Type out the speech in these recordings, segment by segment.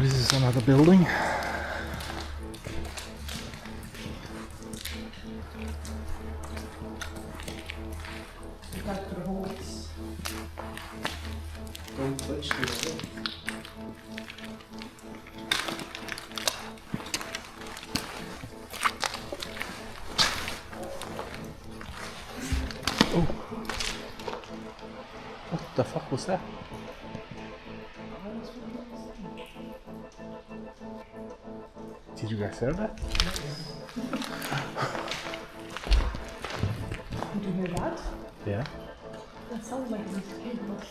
This is another building. Back to the holes. Don't touch the wall. Oh. What the fuck was that? Did you guys hear that? Did you hear that? Yeah. That sounds like this kid was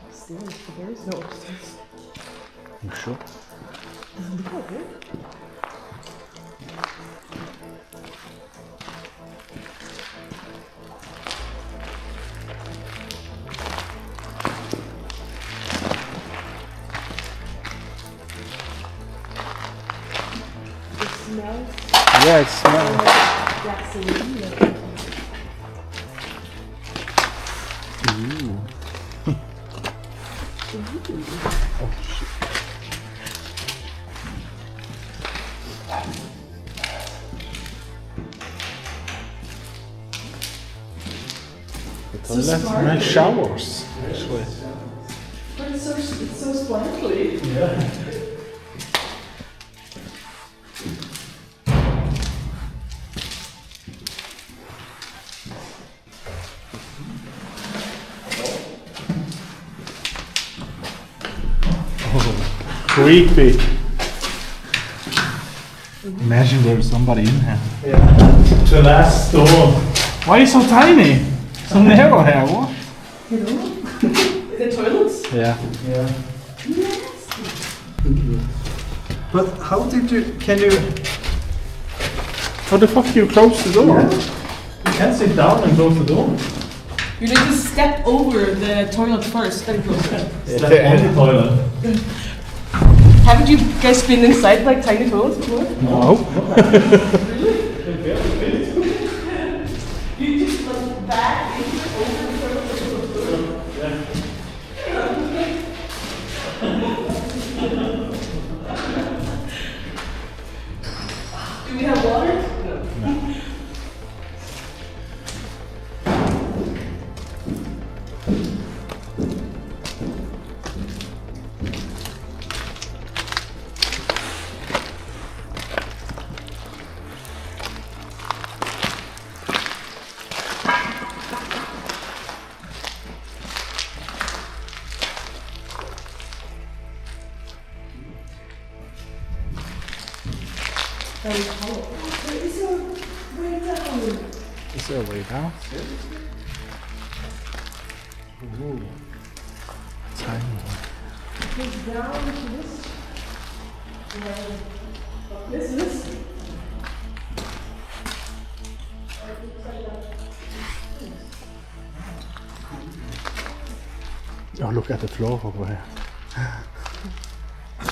upstairs, but there is no upstairs. You sure? Doesn't look like it. It smells Yeah, it smells. like gasoline. Ooh. Oh shit. The So toilet smart. nice showers, actually. But it's so sparkly. Yeah. Creepy. Imagine there's somebody in here. Yeah. The last door. Why are you so tiny? So narrow here, what? You know? The toilets? Yeah. Yeah. Yes. But how did you? Can you? How the fuck do you close the door? You can't sit down and close the door. You need to step over the toilet first, then close it. Step on the toilet. Haven't you guys been inside like tiny toilets before? No. You just like back into over the toilet. Do we have water? No. Very hollow. There is a way down. Is there a way down? Ooh. Tiny one. Goes down to this. This is. Oh, look at the floor over here.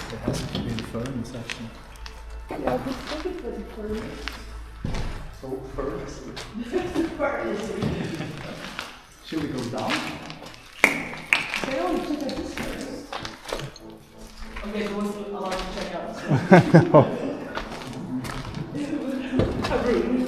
There hasn't been furnace actually. Yeah, but look at the furnace. So furnace. Furnace. Should we go down? They only check out this first. Okay, so what's allowed to check out? How rude.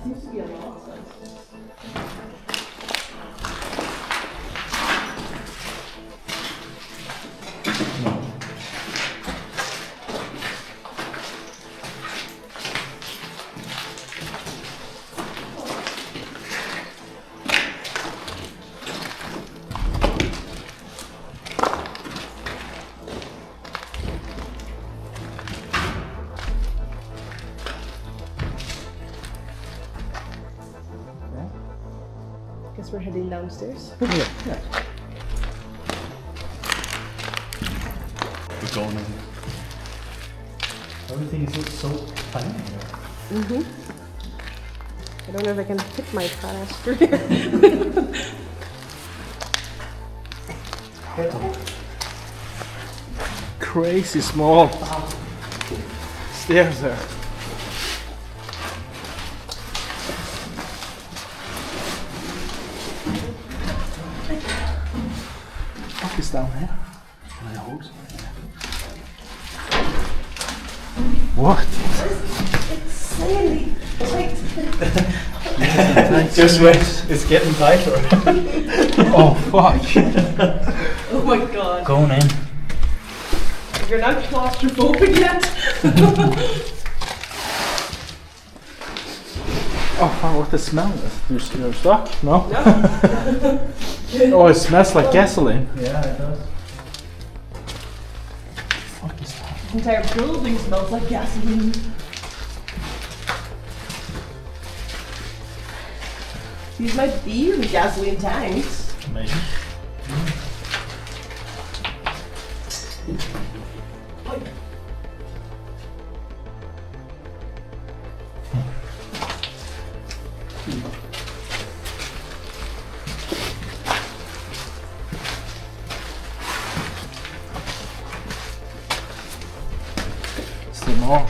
Seems to be a lot. Guess we're heading downstairs. Yeah. We're going in. Everything is so tiny here. I don't know if I can fit my fat ass through here. Crazy small stairs there. What is down here? Can I hold something? What? It's insanely tight. Just wait, it's getting tighter. Oh fuck! Oh my god. Going in. You're not claustrophobic yet. Oh fuck! What the smell is? You're stuck? No. No. Oh, it smells like gasoline. Yeah, it does. Fuck is that? The entire building smells like gasoline. These might be the gasoline tanks. Maybe. Still more.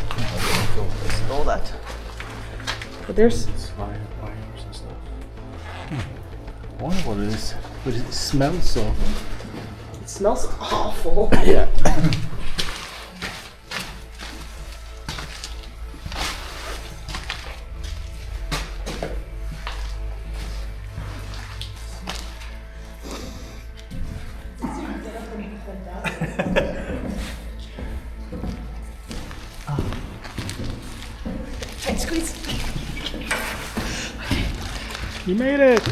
All that. But there's It's wires and stuff. I wonder what it is. But it smells so. it smells awful. Yeah. Tight squeeze. You made it!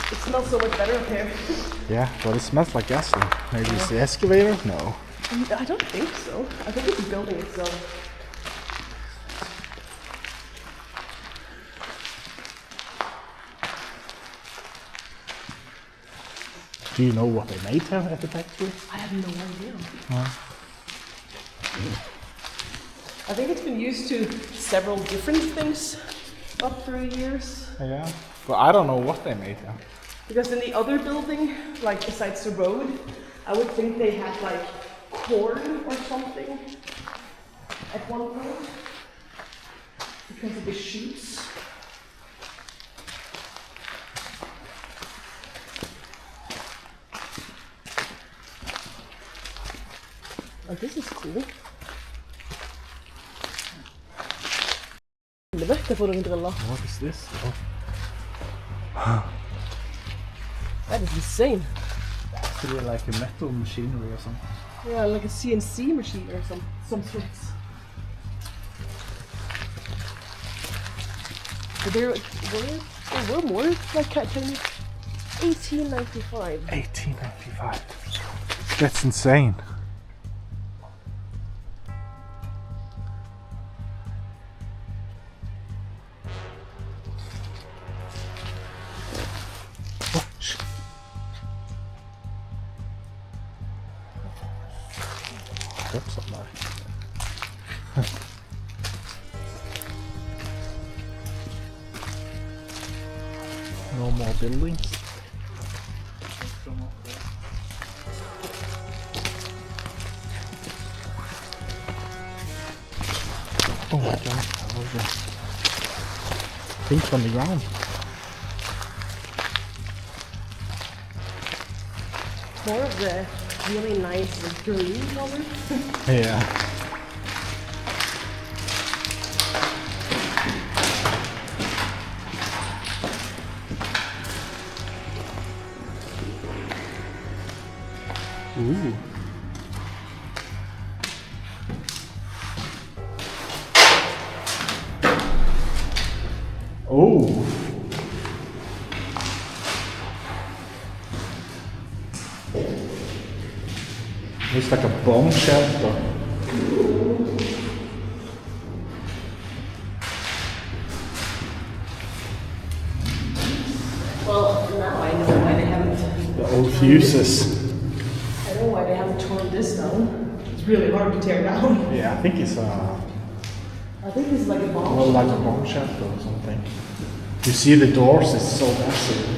It smells so much better up here. Yeah, but it smells like gasoline. Maybe it's the excavator? No. I don't think so. I think it's the building itself. Do you know what they made there at the factory? I have no idea. I think it's been used to several different things up through the years. Yeah. But I don't know what they made there. Because in the other building, like besides the road, I would think they had like corn or something at one point. Because of the shoots. Oh, this is cool. Helvete for noen driller. What is this? Oh. That is insane. Could be like a metal machinery or something. Yeah, like a CNC machine or some sorts. But there were more like cat Chinese. 1895. 1895. That's insane. Oh, shit. That's so nice. No more buildings. Oh my god, I love this. Things on the ground. More of the really nice green color. Yeah. Ooh. Oh. It's like a bomb shelter. Well, now I know why they haven't. The old fuses. I know why they haven't torn this down. It's really hard to tear down. Yeah, I think it's I think this is like a bomb. Well, like a bomb shelter or something. You see the doors, it's so massive.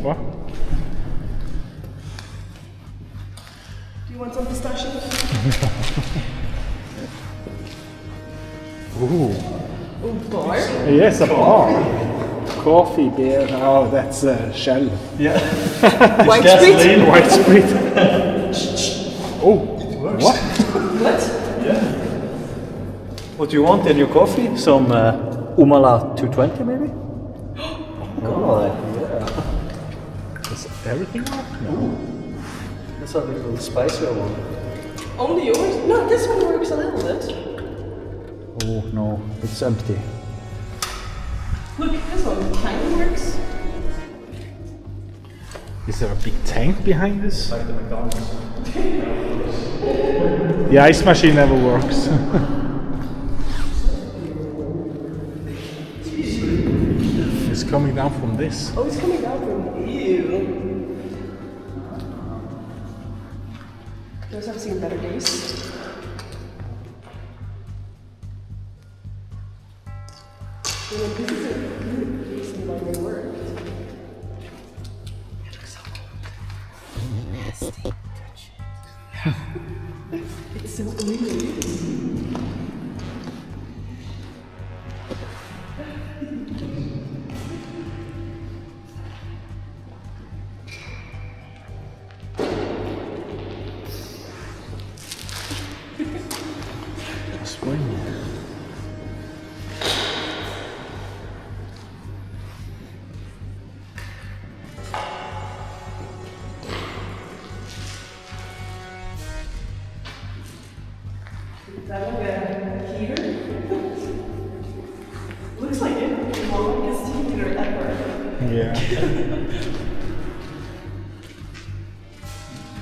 What? Do you want some pistachio? Ooh. Oh, bar? Yes, a bar. Coffee, beer. Oh, that's Shell. Yeah. White Street? White Street. Oh, what? What? What do you want in your coffee? Some Umala 220 maybe? Oh, yeah. Is everything up? No. That's a little spicier one. Only yours? No, this one works a little bit. Oh no, it's empty. Look, this one kind of works. Is there a big tank behind this? Like the McDonald's. The ice machine never works. It's coming down from this. Oh, it's coming down from you. Those have seen better days. This is a reason why they worked. It looks so old. Nasty. Touch it. It's so weird. Spring. Is that like a heater? Looks like it. The longest heater ever. Yeah.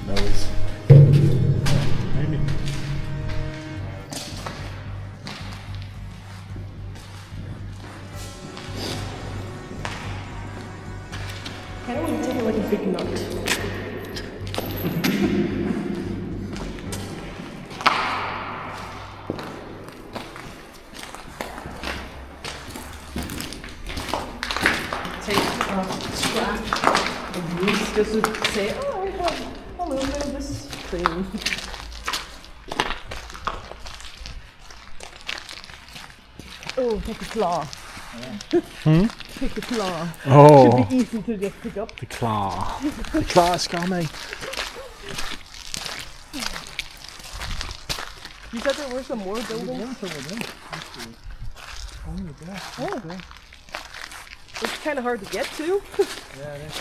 No, it's maybe. I don't want to take it like a big nut. Take scrap of use just to say, oh, I have a little bit of this thing. Oh, take the claw. Take the claw. Oh, Should be easy to just pick up. the claw. The claw is coming. You said there were some more buildings? Oh. It's kind of hard to get to. Yeah, it is.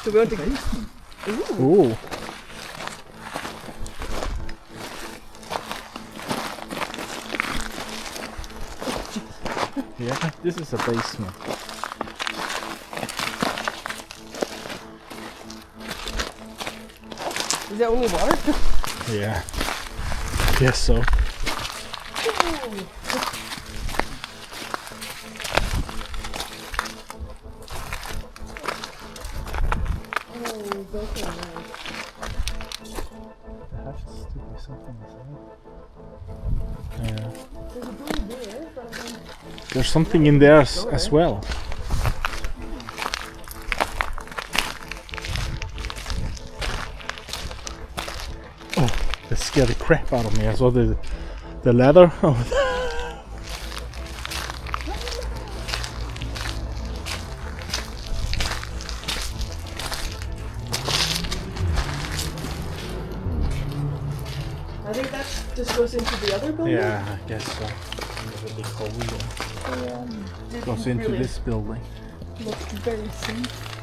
So we want to. Basement. Ooh. Ooh. Yeah, this is a basement. Is there only water? Yeah. Guess so. There has to be something inside. Yeah. There's a door there, but I don't. There's something in there as well. Oh, that scared the crap out of me. I saw the ladder. I think that just goes into the other building. Yeah, I guess so. There's a big hole there. Didn't Goes into really this building. look very safe.